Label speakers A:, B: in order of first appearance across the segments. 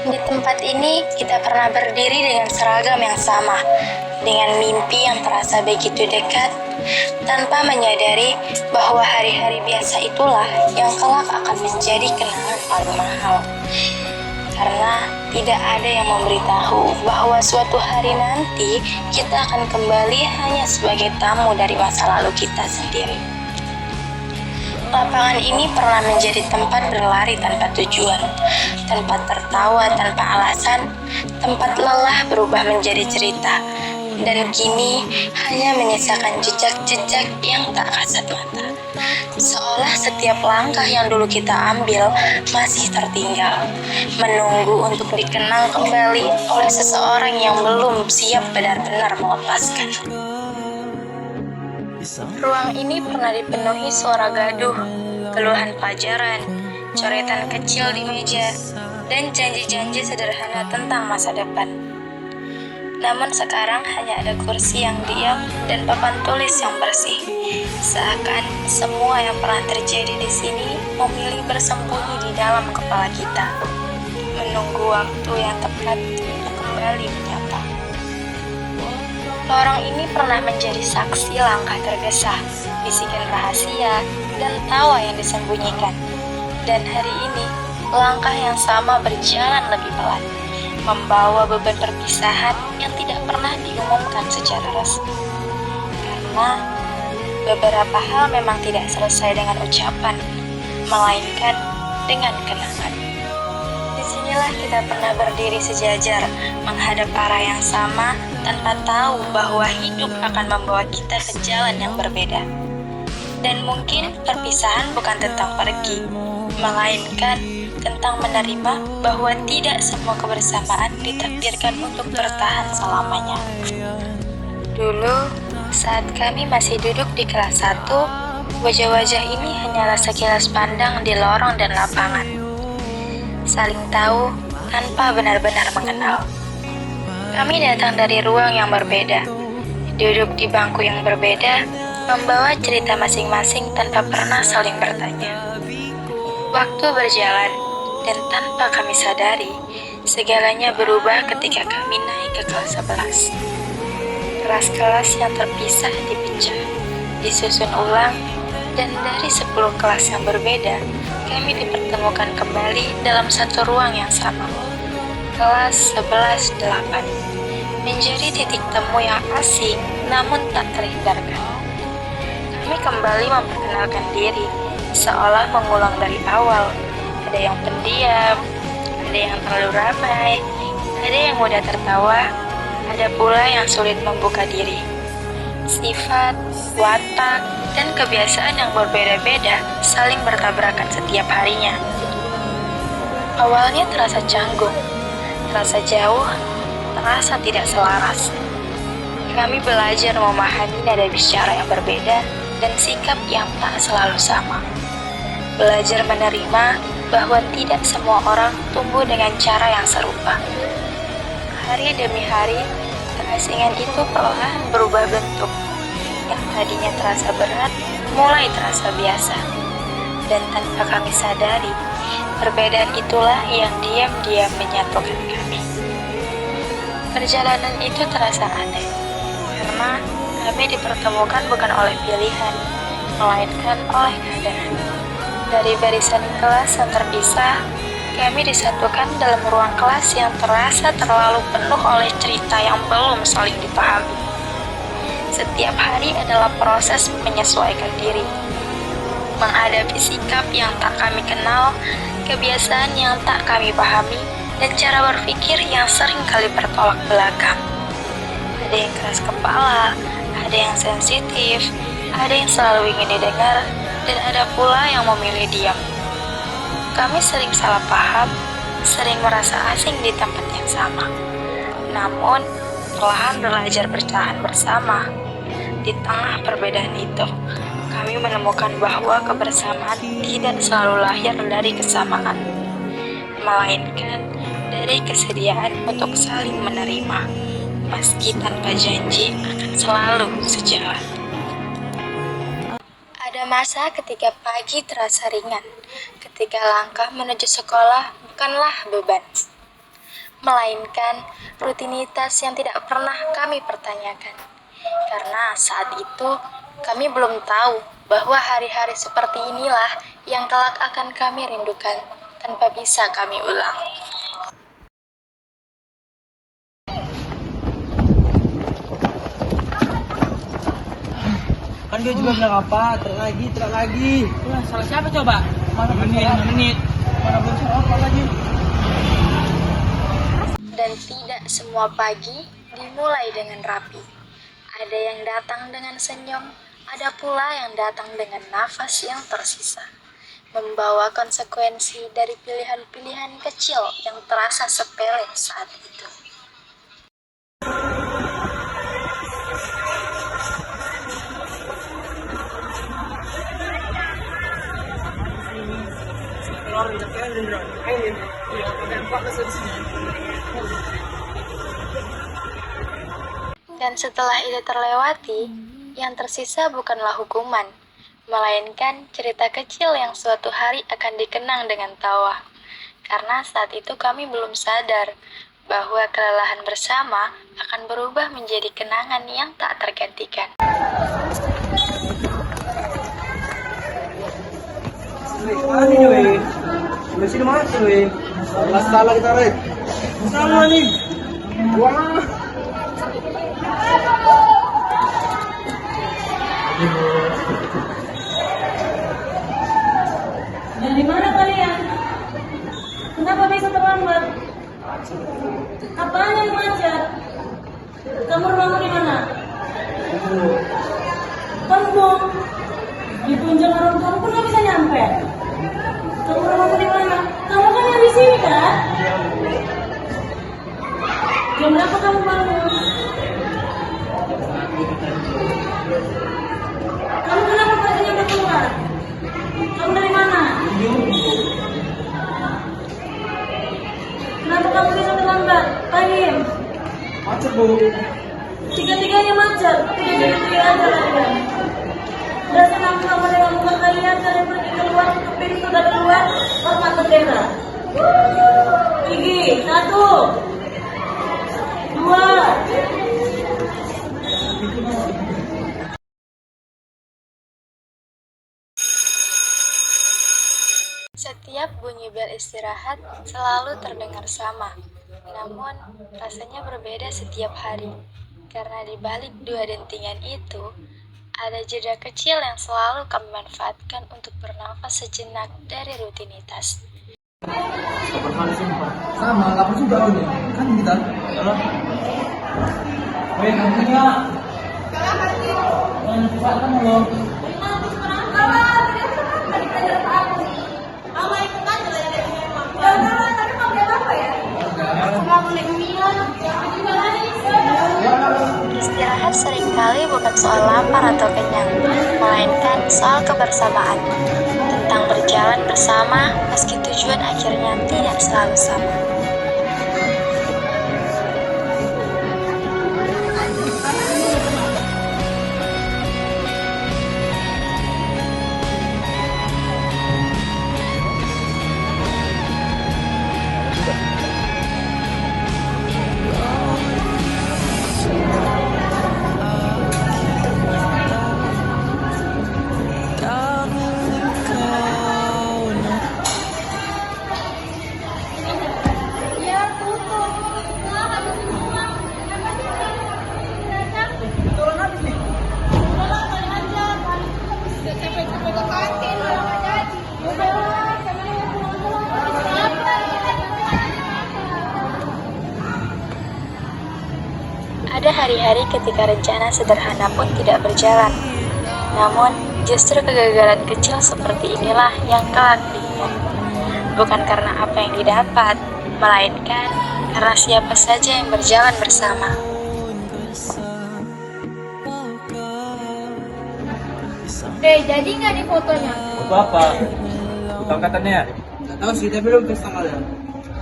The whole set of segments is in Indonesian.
A: Di tempat ini, kita pernah berdiri dengan seragam yang sama, dengan mimpi yang terasa begitu dekat, tanpa menyadari bahwa hari-hari biasa itulah yang kelak akan menjadi kenangan paling mahal. Karena tidak ada yang memberitahu bahwa suatu hari nanti kita akan kembali hanya sebagai tamu dari masa lalu kita sendiri. Lapangan ini pernah menjadi tempat berlari tanpa tujuan, tempat tertawa tanpa alasan, tempat lelah berubah menjadi cerita, dan kini hanya menyisakan jejak-jejak yang tak kasat mata. Seolah setiap langkah yang dulu kita ambil masih tertinggal, menunggu untuk dikenang kembali oleh seseorang yang belum siap benar-benar melepaskan. Ruang ini pernah dipenuhi suara gaduh, keluhan pelajaran, coretan kecil di meja, dan janji-janji sederhana tentang masa depan. Namun sekarang hanya ada kursi yang diam dan papan tulis yang bersih. Seakan semua yang pernah terjadi di sini memilih bersembunyi di dalam kepala kita, menunggu waktu yang tepat untuk kembali menyapa. Lorong ini pernah menjadi saksi langkah tergesa, bisikan rahasia, dan tawa yang disembunyikan. Dan hari ini, langkah yang sama berjalan lebih pelan, membawa beban perpisahan yang tidak pernah diumumkan secara resmi. Karena beberapa hal memang tidak selesai dengan ucapan, melainkan dengan kenangan. Disinilah kita pernah berdiri sejajar, menghadap arah yang sama, tanpa tahu bahwa hidup akan membawa kita ke jalan yang berbeda. Dan mungkin perpisahan bukan tentang pergi, melainkan tentang menerima bahwa tidak semua kebersamaan ditakdirkan untuk bertahan selamanya. Dulu, saat kami masih duduk di kelas 1, wajah-wajah ini hanyalah sekilas pandang di lorong dan lapangan. Saling tahu tanpa benar-benar mengenal. Kami datang dari ruang yang berbeda, duduk di bangku yang berbeda, membawa cerita masing-masing tanpa pernah saling bertanya. Waktu berjalan, dan tanpa kami sadari, segalanya berubah ketika kami naik ke kelas 11. Kelas-kelas yang terpisah dipecah, disusun ulang, dan dari 10 kelas yang berbeda, kami dipertemukan kembali dalam satu ruang yang sama. Kelas 11-8 menjadi titik temu yang asing namun tak terhindarkan. Kami kembali memperkenalkan diri, seolah mengulang dari awal. Ada yang pendiam, ada yang terlalu ramai, ada yang mudah tertawa, ada pula yang sulit membuka diri. Sifat, watak, dan kebiasaan yang berbeda-beda saling bertabrakan setiap harinya. Awalnya terasa canggung, terasa jauh, terasa tidak selaras. Kami belajar memahami nada bicara yang berbeda dan sikap yang tak selalu sama. Belajar menerima bahwa tidak semua orang tumbuh dengan cara yang serupa. Hari demi hari, keasingan itu perlahan berubah bentuk. Yang tadinya terasa berat, mulai terasa biasa. Dan tanpa kami sadari, perbedaan itulah yang diam-diam menyatukan kami. Perjalanan itu terasa aneh, karena kami dipertemukan bukan oleh pilihan, melainkan oleh keadaan. Dari barisan kelas yang terpisah, kami disatukan dalam ruang kelas yang terasa terlalu penuh oleh cerita yang belum saling dipahami. Setiap hari adalah proses menyesuaikan diri, menghadapi sikap yang tak kami kenal, kebiasaan yang tak kami pahami, dan cara berpikir yang sering kali bertolak belakang. Ada yang keras kepala, ada yang sensitif, ada yang selalu ingin didengar, dan ada pula yang memilih diam. Kami sering salah paham, sering merasa asing di tempat yang sama. Namun, perlahan belajar bertahan bersama. Di tengah perbedaan itu, kami menemukan bahwa kebersamaan tidak selalu lahir dari kesamaan, melainkan dari kesediaan untuk saling menerima, meski tanpa janji akan selalu sejalan. Ada masa ketika pagi terasa ringan, ketika langkah menuju sekolah bukanlah beban, melainkan rutinitas yang tidak pernah kami pertanyakan. Karena saat itu kami belum tahu bahwa hari-hari seperti inilah yang kelak akan kami rindukan tanpa bisa kami ulang.
B: Kan gue juga bilang apa, terak lagi.
C: Wah, salah siapa coba?
B: Mana menit. Mana belum apa lagi?
A: Dan tidak semua pagi dimulai dengan rapi. Ada yang datang dengan senyum, ada pula yang datang dengan nafas yang tersisa, membawa konsekuensi dari pilihan-pilihan kecil yang terasa sepele saat itu. Dan setelah itu terlewati, yang tersisa bukanlah hukuman, melainkan cerita kecil yang suatu hari akan dikenang dengan tawa. Karena saat itu kami belum sadar bahwa kelelahan bersama akan berubah menjadi kenangan yang tak tergantikan.
B: Mana nih, weh? Udah sini masuk, weh. Salah kita, weh. Sama nih. Wah.
C: Dari mana kalian? Kenapa bisa terlambat? Apaan yang macet? Kamu rumahmu di mana? Kampung. Di Tunjang orang kamu pun nggak bisa nyampe. Kamu rumahmu di mana? Kamu kan yang di sini kan? Jam berapa kamu bangun? Kamu kenapa paginya udah keluar? Kamu dari mana? Kenapa kamu bisa terlambat? Tanya.
B: Macet, Bu.
C: Tiga-tiganya macet. Tiga-tiga aja kalian. Udah senang kamu dengan muka kalian pergi keluar ke pintu dan keluar hormat bendera. Gigi, 1, 2.
A: Setiap bunyi bel istirahat selalu terdengar sama, namun rasanya berbeda setiap hari. Karena di balik dua dentingan itu, ada jeda kecil yang selalu kami manfaatkan untuk bernafas sejenak dari rutinitas.
B: Sama, lapar juga udah. Kan kita. Weh, nantinya. Jangan susahkan loh.
A: Istirahat seringkali bukan soal lapar atau kenyang, melainkan soal kebersamaan. Tentang berjalan bersama meski tujuan akhirnya tidak selalu sama. Ada hari-hari ketika rencana sederhana pun tidak berjalan. Namun, justru kegagalan kecil seperti inilah yang kelak diingat. bukan karena apa yang didapat, melainkan karena siapa saja yang berjalan bersama.
C: Jadi nggak nih fotonya?
B: Foto apa? Foto angkatannya ya? Nggak tahu sih, tapi belum tes tanggalnya.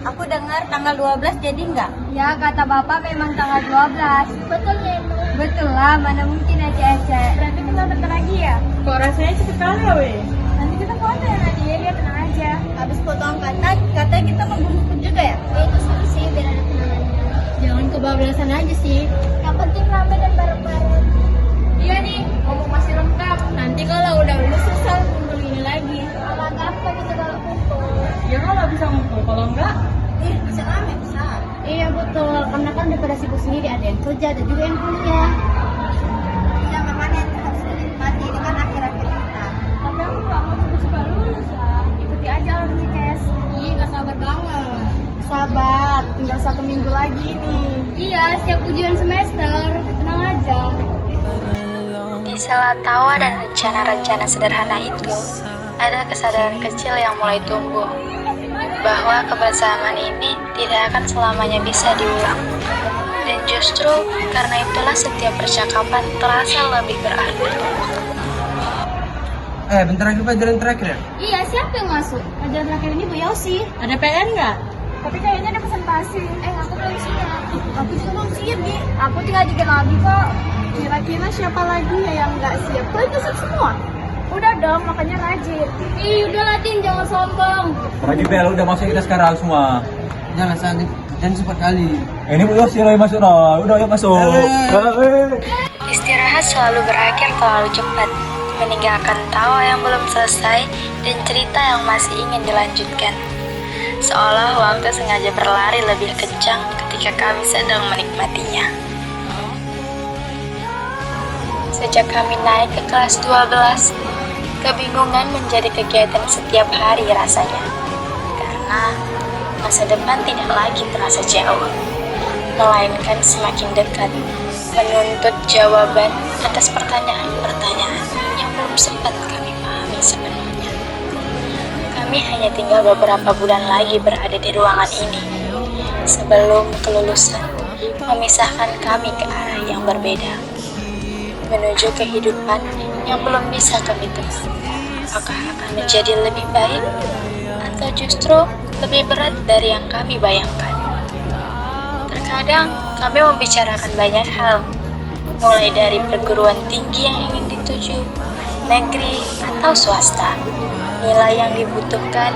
C: Aku dengar tanggal 12 jadi nggak? Ya, kata Bapak memang tanggal 12. Betul ya, betul lah, mana mungkin aja. Berarti kita bentar lagi ya? Kok rasanya cepet kali ya, weh? Nanti kita foto ya, Nadia, ya tenang aja. Habis foto angkatan, katanya kita mau bungkus juga ya? Itu seru sih, biar ada kenangannya. Jangan kebablasan aja sih. Yang penting rame dan bareng-bareng. Iya nih, ngomong masih lengkap. Nanti kalau udah lulus susah kumpul ini lagi. Kalau gampang kita kalau kumpul. Ya kalau bisa ngumpul, kalau enggak? Bisa rame, bisa. Iya betul, karena kan daripada sibuk sendiri ada yang kerja, ada juga yang kuliah. Iya makanya harus dinikmati, ini kan akhir-akhir kita. Tapi aku gak mau suka lulus lah. Ikuti aja alumni tes. Iya, gak sabar banget. Sabar, tinggal 1 minggu lagi nih. Iya, setiap ujian semester. Tenang aja.
A: Di sela tawa dan rencana-rencana sederhana itu, ada kesadaran kecil yang mulai tumbuh, bahwa kebersamaan ini tidak akan selamanya bisa diulang. Dan justru karena itulah setiap percakapan terasa lebih berarti.
B: Bentar lagi pelajaran terakhir ya?
C: Iya, siapa yang masuk? Pelajaran terakhir ini Bu Yosi. Ada PN nggak? Tapi kayaknya ada presentasi. Aku belum siap. Aku juga belum siap, Di. Aku tinggal 3 lagi kok. Kira-kira siapa lagi ya yang nggak siap? Kok itu siap semua? Udah dong, makanya rajin. Ih, udah Latin, jangan sombong.
B: Rajin Bel, udah masuk kita sekarang semua. Jangan santai, jangan cepat kali. Ini Bu Yosi lagi masuk lah, udah yuk masuk.
A: Istirahat selalu berakhir terlalu cepat, meninggalkan tawa yang belum selesai dan cerita yang masih ingin dilanjutkan. Seolah waktu sengaja berlari lebih kencang ketika kami sedang menikmatinya. Sejak kami naik ke kelas 12, kebingungan menjadi kegiatan setiap hari rasanya. Karena masa depan tidak lagi terasa jauh, melainkan semakin dekat, menuntut jawaban atas pertanyaan-pertanyaan yang belum sempat kami pahami sepenuhnya. Kami hanya tinggal beberapa bulan lagi berada di ruangan ini, sebelum kelulusan memisahkan kami ke arah yang berbeda, menuju kehidupan yang belum bisa kami tebak. Apakah akan menjadi lebih baik atau justru lebih berat dari yang kami bayangkan? Terkadang kami membicarakan banyak hal, mulai dari perguruan tinggi yang ingin dituju, negeri atau swasta, nilai yang dibutuhkan,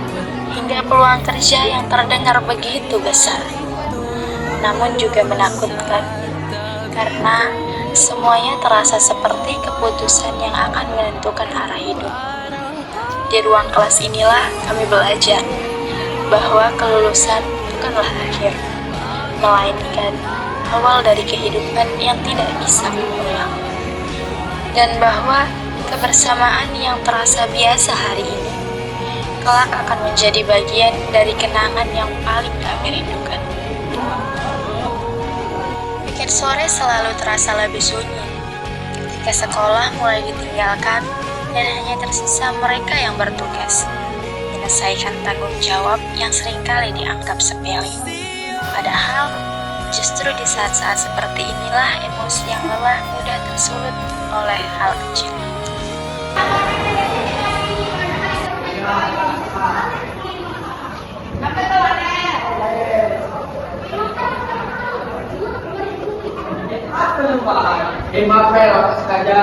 A: hingga peluang kerja yang terdengar begitu besar. Namun juga menakutkan, karena semuanya terasa seperti keputusan yang akan menentukan arah hidup. Di ruang kelas inilah kami belajar bahwa kelulusan bukanlah akhir, melainkan awal dari kehidupan yang tidak bisa diulang. Dan bahwa kebersamaan yang terasa biasa hari ini kelak akan menjadi bagian dari kenangan yang paling kami rindukan. Pikir sore selalu terasa lebih sunyi ketika sekolah mulai ditinggalkan dan hanya tersisa mereka yang bertugas menyelesaikan tanggung jawab yang seringkali dianggap sepele. Padahal justru di saat-saat seperti inilah emosi yang lelah mudah tersulut oleh hal kecil.
B: Maaf ya, nggak sengaja.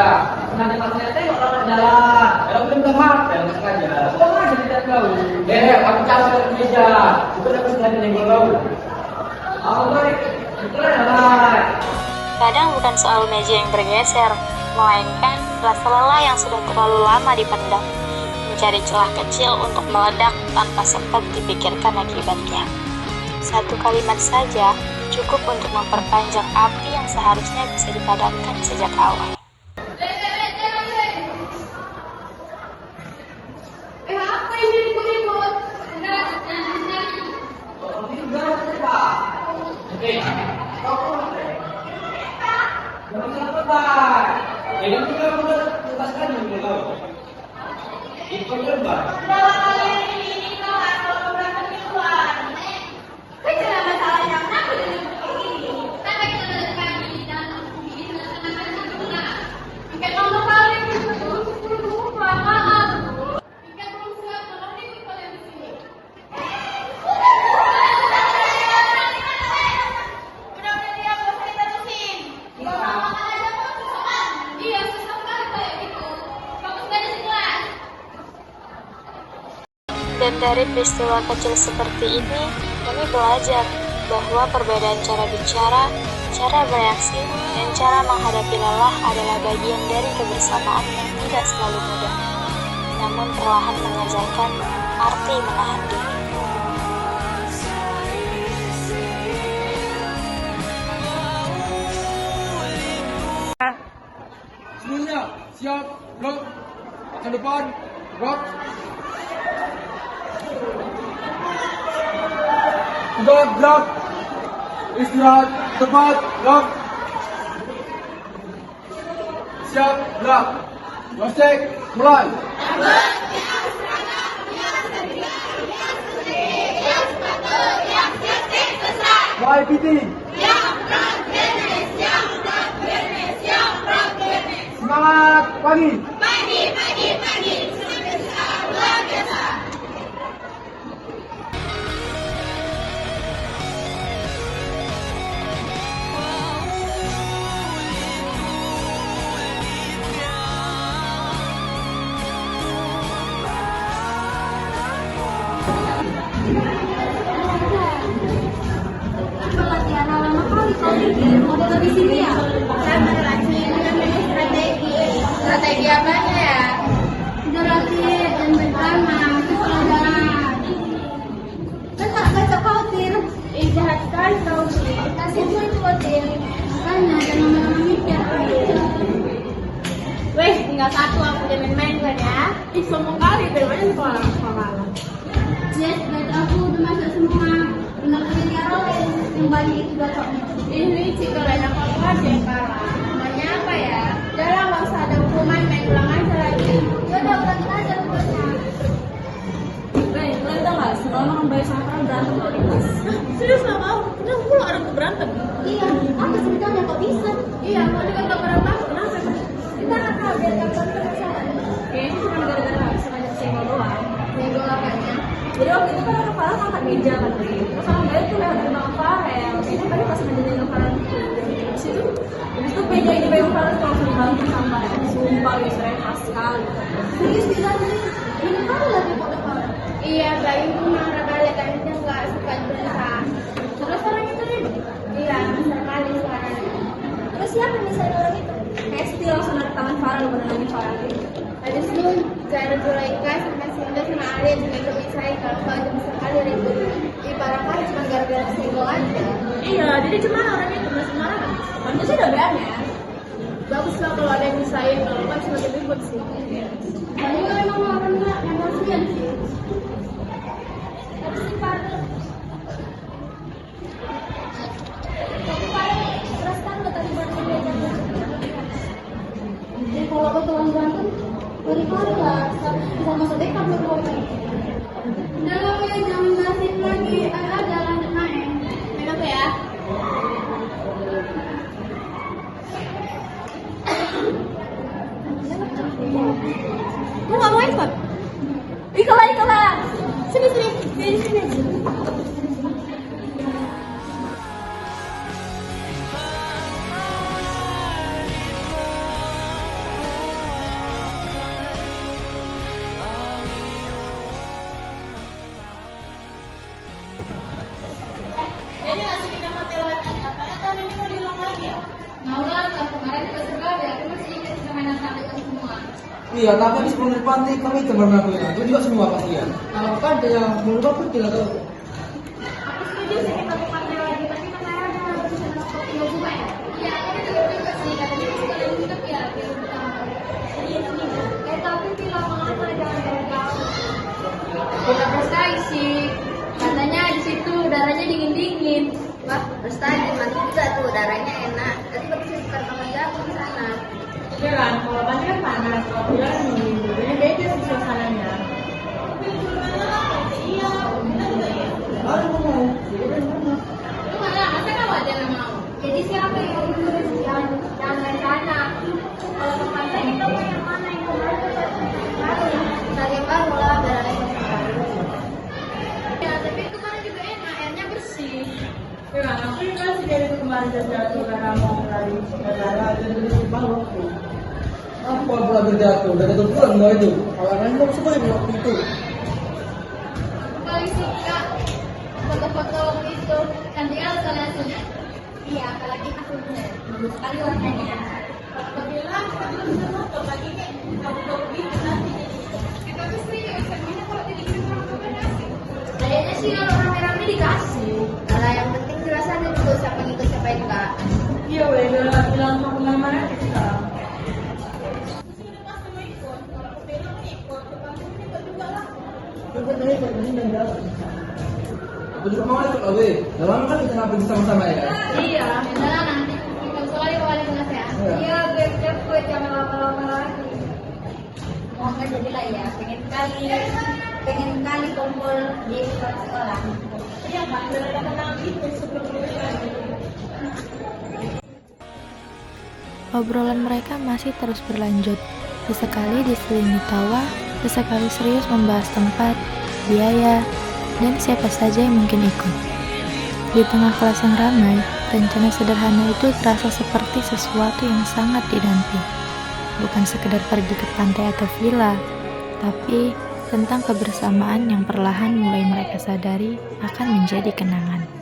B: Nanti maksudnya saya orang jalan. Kalau udah minta maaf ya, nggak sengaja. Sudah aja tidak tahu. Aku cari dari meja. Bukan aku sengaja yang tahu. Baik,
A: Kadang bukan soal meja yang bergeser, melainkan rasa lelah yang sudah terlalu lama dipendam, mencari celah kecil untuk meledak tanpa sempat dipikirkan akibatnya. Satu kalimat saja cukup untuk memperpanjang api yang seharusnya bisa dipadamkan sejak awal. Dari peristiwa kecil seperti ini, kami belajar bahwa perbedaan cara bicara, cara bereaksi, dan cara menghadapi lelah adalah bagian dari kebersamaan yang tidak selalu mudah, namun perlahan mengajarkan arti menahan diri.
B: Semuanya, siap, gerak. Ke depan, gerak. Tegak, gerak. Istirahat, tepat, gerak. Siap, gerak. Wasek, mulai. Mulai PT. Semangat pagi.
C: Pelatihan lama kali kau pikir mau tetap di sini ya? Saya berlatih dengan strategi. Strategi apanya ya? Berlatih dan bersama kesadaran. Benar baca kautil. Jahat sekali kautil. Nasibmu itu kautil. Makanya jangan lama-lama mikir. Weh, tinggal satu aku udah main-main kan ya? Ih, sombong kali bermain sekolah. Yes, baik aku udah masuk semua. Benar punya Rolin yang banyak itu bacanya. Ini jika banyak aku aja yang kalah. Namanya apa ya? Udah lah, gak usah ada hukuman, main ulang aja lagi. Ya udah, ulangin aja hukumannya. Baik, kalian tau gak? Semalam orang bayi sama orang berantem loh di kelas. Serius gak mau? Kenapa pula ada berantem? Iya, apa sebenarnya kok bisa? Iya, aku juga gak pernah tahu. Kenapa? Kita gak tahu, biar gak berantem sama. Kayaknya cuma gara-gara sengaja senggol doang. Senggol apanya? Jadi waktu itu kan Farel angkat meja kan, terus orang baik tuh lewat rumah Farel, kayaknya tadi pas menjadikan Farel itu, habis itu meja ini bayang Farel tuh langsung dibantu sampai, sumpah guys, saya khas sekali. Serius bisa nih, ini Farel lagi foto Farel. Iya, bayi itu marah kali, tadinya nggak suka berusaha. Terus orang itu nih? Iya, besar kali suaranya. Terus siapa yang misalnya orang itu? Hesti langsung narik tangan Farel, bukan nangis Farel gitu. Habis itu cara Zulaika sama Sinda sama Ali yang juga bisa kalau kau itu bisa kali ribut. Parah kali cuma gara-gara senggol aja. Iya, jadi cuma orang itu masih marah. Harusnya sih udah ya. Bagus lah kalau ada yang misahin, kalau kan cuma ribut sih. Kamu memang orang nggak emosian sih. Tapi sih Farel. Tapi Farel keras kan nggak tadi buat dia. Jadi kalau ketuan berantem Beri-beri lah, bisa masuk dekat belum? Udah lah ya, jangan bahasin lagi. Ada jalan main. Main apa ya? Lu gak mau ikut? Ikut. Sini. Sini. Jadi masih kita hotel lagi, katanya tahun ini mau diulang lagi ya? Mau lah, kemarin juga seru ada, aku masih ingat bisa mainan sampai ke semua.
B: Iya, tapi di sebelum panti kami teman aku itu juga semua pasti ya. Kalau panti yang menurut aku tidak tahu.
C: Aku setuju sih kita ke pantai lagi, tapi katanya ada bersama seperti lo juga ya? Iya, aku juga sih, katanya masih ada yang hidup ya, biar kita iya. Tapi bilang apa, jangan jauh-jauh. Kita percaya sih. Katanya di situ udaranya dingin. Wah, Ustaz, mantap juga tuh, udaranya enak. Tapi bagus sih bukan sama jago di sana. Iya kan, kalau pantai kan panas, kalau bilang dingin. Udaranya beda sih suasananya. Iya, kita juga iya. Lu mana? Masa kamu ada yang mau? Jadi siapa yang ngurus? Jangan main sana. Kalau ke pantai kita mau yang mana yang kemarin tuh? Cari yang baru lah, biar ada yang baru. Ya, tapi kemarin juga enak, airnya bersih. Ya, aku juga sih dari kemarin jatuh karena mau lari.
B: Karena jadi baru. Apa pula berjatuh? Udah jatuh pulang nggak itu? Kalau lain belum semua yang waktu itu.
C: foto-foto itu cantik sekali hasilnya. Iya, apalagi hasilnya bagus sekali warnanya. Aku bilang kita belum bisa foto lagi nih. Kamu gitu nanti. Kita serius, sebenarnya kalau dikirim orang ngasih. Kayaknya sih kalau rame-rame dikasih. Kalau yang penting jelasannya dulu siapa yang ikut siapa yang enggak. Iya, udah bilang mau kemana kita.
B: Aku juga mau ikut Awe. Udah lama kan kita nggak pergi sama-sama ya?
C: Iya, udah nanti kita sekali kembali kelas ya. Iya, cepet jangan lama-lama lagi. Mau nggak jadi lah ya, pengen kali kumpul di sekolah. Iya, Pak, udah kenal gitu sebelumnya.
D: Obrolan mereka masih terus berlanjut. Sesekali diselingi tawa, sesekali serius membahas tempat, biaya, dan siapa saja yang mungkin ikut. Di tengah kelas yang ramai, rencana sederhana itu terasa seperti sesuatu yang sangat dinanti. Bukan sekedar pergi ke pantai atau villa, tapi tentang kebersamaan yang perlahan mulai mereka sadari akan menjadi kenangan.